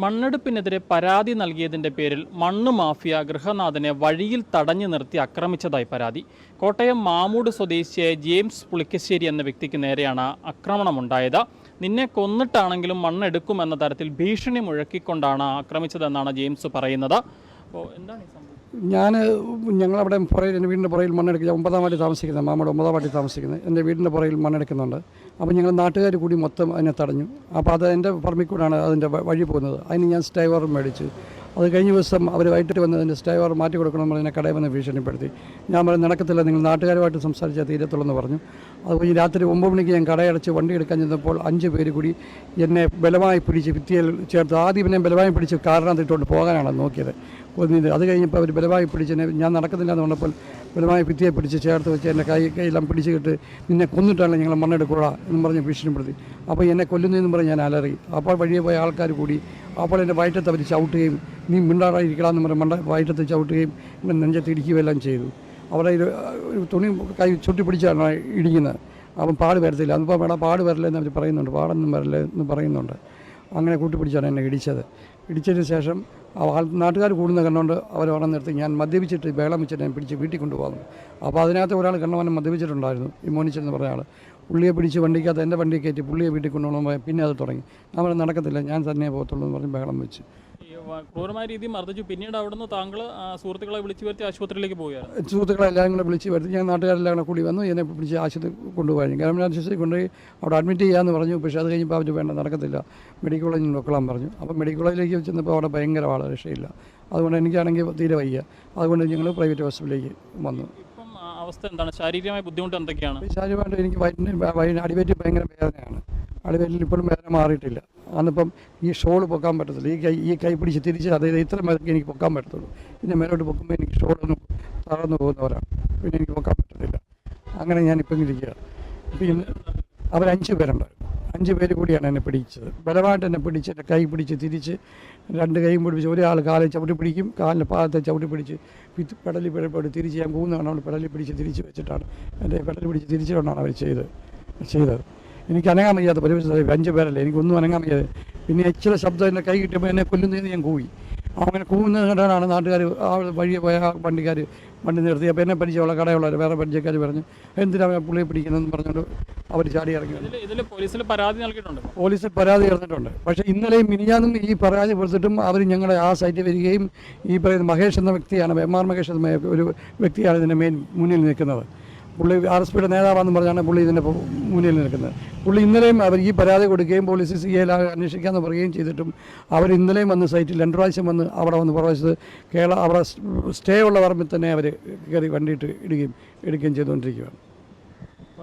മണ്ണെടുപ്പിനെതിരെ പരാതി നൽകിയതിന്റെ പേരിൽ മണ്ണ് മാഫിയ ഗൃഹനാഥനെ വഴിയിൽ തടഞ്ഞു നിർത്തി ആക്രമിച്ചതായി പരാതി. കോട്ടയം മാമൂട് സ്വദേശിയായ ജെയിംസ് പുളിക്കശ്ശേരി എന്ന വ്യക്തിക്ക് നേരെയാണ് ആക്രമണമുണ്ടായത്. നിന്നെ കൊന്നിട്ടാണെങ്കിലും മണ്ണെടുക്കുമെന്ന തരത്തിൽ ഭീഷണി മുഴക്കിക്കൊണ്ടാണ് ആക്രമിച്ചതെന്നാണ് ജെയിംസ് പറയുന്നത്. അപ്പോൾ എന്താണ് ഈ സംഭവം? ഞങ്ങളവിടെ പുറയിൽ എൻ്റെ വീടിൻ്റെ പുറയിൽ മണ്ണെടുക്കുക 9-ാം വാർഡിൽ താമസിക്കുന്നത്, മാമൂട് 9-ാം വാർഡിൽ താമസിക്കുന്നത്. എൻ്റെ വീടിൻ്റെ പുറയിൽ മണ്ണെടുക്കുന്നുണ്ട്. അപ്പോൾ ഞങ്ങൾ നാട്ടുകാർ കൂടി മൊത്തം അതിനെ തടഞ്ഞു. അപ്പോൾ അത് എൻ്റെ പറമ്പിൽ കൂടാണ് അതിൻ്റെ വഴി പോകുന്നത്. അതിന് ഞാൻ സ്റ്റേ ഓവർ മേടിച്ചു. അത് കഴിഞ്ഞ ദിവസം അവർ വൈകിട്ട് വന്ന് അതിൻ്റെ സ്റ്റേ ഓവർ മാറ്റി കൊടുക്കണമെന്ന് പറഞ്ഞാൽ കടയിൽ വന്ന് ഭീഷണിപ്പെടുത്തി. ഞാൻ പറഞ്ഞു നടക്കത്തില്ല, നിങ്ങൾ നാട്ടുകാരുമായിട്ട് സംസാരിച്ചാൽ തീരത്തുള്ളെന്ന് പറഞ്ഞു. അത് കഴിഞ്ഞ് രാത്രി 9 മണിക്ക് ഞാൻ കടയടച്ച് വണ്ടി എടുക്കാൻ ചെന്നപ്പോൾ 5 പേര് കൂടി എന്നെ ബലമായി പിടിച്ച് ഭിത്തിയിൽ ചേർത്ത്. ആദ്യം എന്നെ ബലമായി പിടിച്ച് കാറിനകത്തിട്ടുകൊണ്ട് പോകാനാണ് നോക്കിയത്. അത് കഴിഞ്ഞപ്പോൾ അവർ ബലമായി പിടിച്ച് ഞാൻ നടക്കുന്നില്ല എന്ന് പറഞ്ഞപ്പോൾ ബലമായി ഭിത്തിയെ പിടിച്ച് ചേർത്ത് വെച്ച് എൻ്റെ കൈയെല്ലാം പിടിച്ചിട്ട് നിന്നെ കൊന്നിട്ടാണ് ഞങ്ങൾ മണ്ണെടുക്കുക എന്നും പറഞ്ഞ് ഭീഷണിപ്പെടുത്തി. അപ്പോൾ എന്നെ കൊല്ലുന്നതെന്ന് പറഞ്ഞ് ഞാൻ അലറി. അപ്പോൾ വഴിയെ പോയ ആൾക്കാർ കൂടി അപ്പോൾ എൻ്റെ വയറ്റത്ത് അവർ ചവിട്ടുകയും നീ മിണ്ടാടായിരിക്കണമെന്ന് പറഞ്ഞ് വയറ്റത്ത് ചവിട്ടുകയും നെഞ്ചത്ത് ഇടിക്കുകയും എല്ലാം ചെയ്തു. അവിടെ ഒരു തുണി കൈ ചുട്ടിപ്പിടിച്ചാണ് ഇടിക്കുന്നത്. അപ്പം പാട് വരത്തില്ല, അതിപ്പോൾ വേണം പാട് വരില്ല എന്ന് അവർ പറയുന്നുണ്ട്, പാടൊന്നും വരില്ല എന്ന് പറയുന്നുണ്ട്. അങ്ങനെ കൂട്ടിപ്പിടിച്ചാണ് എന്നെ ഇടിച്ചതിന് ശേഷം നാട്ടുകാർ കൂടുന്ന കണ്ടുകൊണ്ട് അവർ അവിടെ നിർത്തി ഞാൻ മദ്യപിച്ചിട്ട് ബേളം വെച്ചിട്ട് ഞാൻ പിടിച്ച് വീട്ടിൽ കൊണ്ടുപോകുന്നു. അപ്പോൾ അതിനകത്ത് ഒരാൾ കണ്ണവനെ മദ്യപിച്ചിട്ടുണ്ടായിരുന്നു, ഈ മോനിച്ചെന്ന് പറഞ്ഞ ആൾ. പുള്ളിയെ പിടിച്ച് വണ്ടിക്കകത്ത് എൻ്റെ വണ്ടിയെ കയറ്റി പുള്ളിയെ വീട്ടിൽ കൊണ്ടുപോകുമ്പോൾ പിന്നെ അത് തുടങ്ങി. നമ്മൾ നടക്കത്തില്ല, ഞാൻ തന്നെ പോകത്തുള്ളൂ എന്ന് പറഞ്ഞ് ബേളം വെച്ച് ക്രൂരമായ രീതിയിൽ മർദ്ദിച്ചു. പിന്നീട് അവിടുന്ന് താങ്കൾ സുഹൃത്തുക്കളെ വിളിച്ചു വരുത്തി ആശുപത്രിയിലേക്ക് പോവുകയാണ്. സുഹൃത്തുക്കളെല്ലാം കൂടെ വിളിച്ച് വരുത്തി ഞാൻ നാട്ടുകാരെല്ലാം കൂടെ കൂടി വന്നു. എന്നെ പിടിച്ച് ആശുപത്രി കൊണ്ടുപോയി. ഗവൺമെൻറ് ആശുപത്രി കൊണ്ടുപോയി അവിടെ അഡ്മിറ്റ് ചെയ്യാമെന്ന് പറഞ്ഞു. പക്ഷേ അത് കഴിഞ്ഞപ്പോൾ അവർ വേണ്ട, നടക്കത്തില്ല, മെഡിക്കൽ കോളേജിൽ വെക്കണം പറഞ്ഞു. അപ്പോൾ മെഡിക്കൽ കോളേജിലേക്ക് ചെന്നപ്പോൾ അവിടെ ഭയങ്കര രക്ഷയില്ല. അതുകൊണ്ട് എനിക്കാണെങ്കിൽ തീരെ വയ്യ. അതുകൊണ്ട് ഞങ്ങൾ പ്രൈവറ്റ് ഹോസ്പിറ്റലിലേക്ക് വന്നു. ഇപ്പം അവസ്ഥ എന്താണ്? ശാരീരികമായ ബുദ്ധിമുട്ട് എന്തൊക്കെയാണ്? ശാരീരികമായിട്ട് എനിക്ക് അടിവയറ്റിൽ ഭയങ്കര വേദനയാണ്. അടിവയറ്റിൽ ഇപ്പോഴും വേദന മാറിയിട്ടില്ല. അന്നിപ്പം ഈ ഷോള് പൊക്കാൻ പറ്റത്തില്ല. ഈ കൈ പിടിച്ച് തിരിച്ച്, അതായത് ഇത്ര മേലേക്ക് എനിക്ക് പൊക്കാൻ പറ്റത്തുള്ളൂ. പിന്നെ മേലോട്ട് പൊക്കുമ്പോൾ എനിക്ക് ഷോളൊന്നും തളർന്നു പോകുന്നവരാണ്. പിന്നെ എനിക്ക് പൊക്കാൻ പറ്റത്തില്ല. അങ്ങനെ ഞാനിപ്പം ഇരിക്കുക. പിന്നെ അവർ 5 പേരുണ്ടായിരുന്നു. 5 പേര് കൂടിയാണ് എന്നെ പിടിച്ചത്. ബലമായിട്ട് എന്നെ പിടിച്ച് എൻ്റെ കൈ പിടിച്ച് തിരിച്ച് 2 കൈയും പിടിച്ച് ഒരാൾ കാലിൽ ചവിട്ടി പിടിക്കും, കാലിൻ്റെ പാദത്തെ ചവിട്ടി പിടിച്ച് പെടലി പിഴപ്പോട്ട് തിരിച്ച് ഞാൻ പോകുന്നതാണ് പെടലി പിടിച്ച് തിരിച്ച് വെച്ചിട്ടാണ് എൻ്റെ പെടലി പിടിച്ച് തിരിച്ചുകൊണ്ടാണ് അവർ ചെയ്തത്. എനിക്ക് അനങ്ങാൻ വയ്യാത്ത പരിപാടി. 5 പേരല്ലേ, എനിക്കൊന്നും അനങ്ങാൻ വയ്യാതെ. പിന്നെ ഇച്ചിരി ശബ്ദം എൻ്റെ കൈ കിട്ടിയപ്പോൾ എന്നെ കൊല്ലുന്നതെന്ന് ഞാൻ കൂവി. അങ്ങനെ കൂവുന്നത് കണ്ടാണ് നാട്ടുകാർ വഴിയെ പോയ വണ്ടി നിർത്തി. അപ്പോൾ എന്നെ പരിചയമുള്ള കടയുള്ളവർ വേറെ പരിചയക്കാർ പറഞ്ഞു എന്തിനാണ് പുള്ളിയെ പിടിക്കുന്നതെന്ന് പറഞ്ഞുകൊണ്ട് അവർ ചാടി ഇറങ്ങി. പോലീസിൽ പരാതി നൽകിയിട്ടുണ്ട്. പോലീസിൽ പരാതി ഇറന്നിട്ടുണ്ട്. പക്ഷേ ഇന്നലെയും മിനിഞ്ഞാന്നും ഈ പരാതി കൊടുത്തിട്ടും അവർ ഞങ്ങളുടെ ആ സൈറ്റിൽ വരികയും ഈ പറയുന്ന മഹേഷ് എന്ന വ്യക്തിയാണ്, MR മഹേഷ് എന്ന ഒരു വ്യക്തിയാണ് ഇതിൻ്റെ മുന്നിൽ നിൽക്കുന്നത്. പുള്ളി RSPയുടെ നേതാവാണെന്ന് പറഞ്ഞാണ് പുള്ളി ഇതിൻ്റെ മുന്നിൽ നിൽക്കുന്നത്. പുള്ളി ഇന്നലെയും അവർ ഈ പരാതി കൊടുക്കുകയും പോലീസ് CA അന്വേഷിക്കാമെന്ന് പറയുകയും ചെയ്തിട്ടും അവർ ഇന്നലെയും വന്ന് സൈറ്റിൽ 2 പ്രാവശ്യം വന്ന് അവിടെ വന്ന് പ്രവേശിച്ചത് അവിടെ സ്റ്റേ ഉള്ള പറമ്പിൽ തന്നെ അവർ കയറി വണ്ടിയിട്ട് എടുക്കുകയും ചെയ്തുകൊണ്ടിരിക്കുകയാണ്.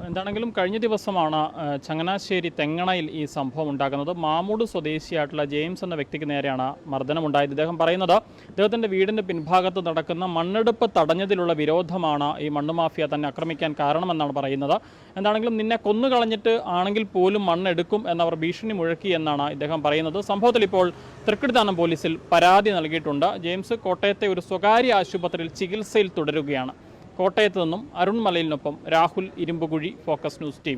എന്താണെങ്കിലും കഴിഞ്ഞ ദിവസമാണ് ചങ്ങനാശ്ശേരി തെങ്ങണയിൽ ഈ സംഭവം ഉണ്ടാകുന്നത്. മാമൂട് സ്വദേശിയായിട്ടുള്ള ജെയിംസ് എന്ന വ്യക്തിക്ക് നേരെയാണ് മർദ്ദനമുണ്ടായത്. ഇദ്ദേഹം പറയുന്നത് ഇദ്ദേഹത്തിൻ്റെ വീടിൻ്റെ പിൻഭാഗത്ത് നടക്കുന്ന മണ്ണെടുപ്പ് തടഞ്ഞതിലുള്ള വിരോധമാണ് ഈ മണ്ണുമാഫിയ തന്നെ ആക്രമിക്കാൻ കാരണമെന്നാണ് പറയുന്നത്. എന്താണെങ്കിലും നിന്നെ കൊന്നുകളഞ്ഞിട്ട് ആണെങ്കിൽ പോലും മണ്ണെടുക്കും എന്നവർ ഭീഷണി മുഴക്കി എന്നാണ് ഇദ്ദേഹം പറയുന്നത്. സംഭവത്തിൽ ഇപ്പോൾ തൃക്കടിത്താനം പോലീസിൽ പരാതി നൽകിയിട്ടുണ്ട്. ജെയിംസ് കോട്ടയത്തെ ഒരു സ്വകാര്യ ആശുപത്രിയിൽ ചികിത്സയിൽ തുടരുകയാണ്. കോട്ടയത്ത് നിന്നും അരുൺ മലയിലിനൊപ്പം Rahul Irumbukuzhi, focus news team.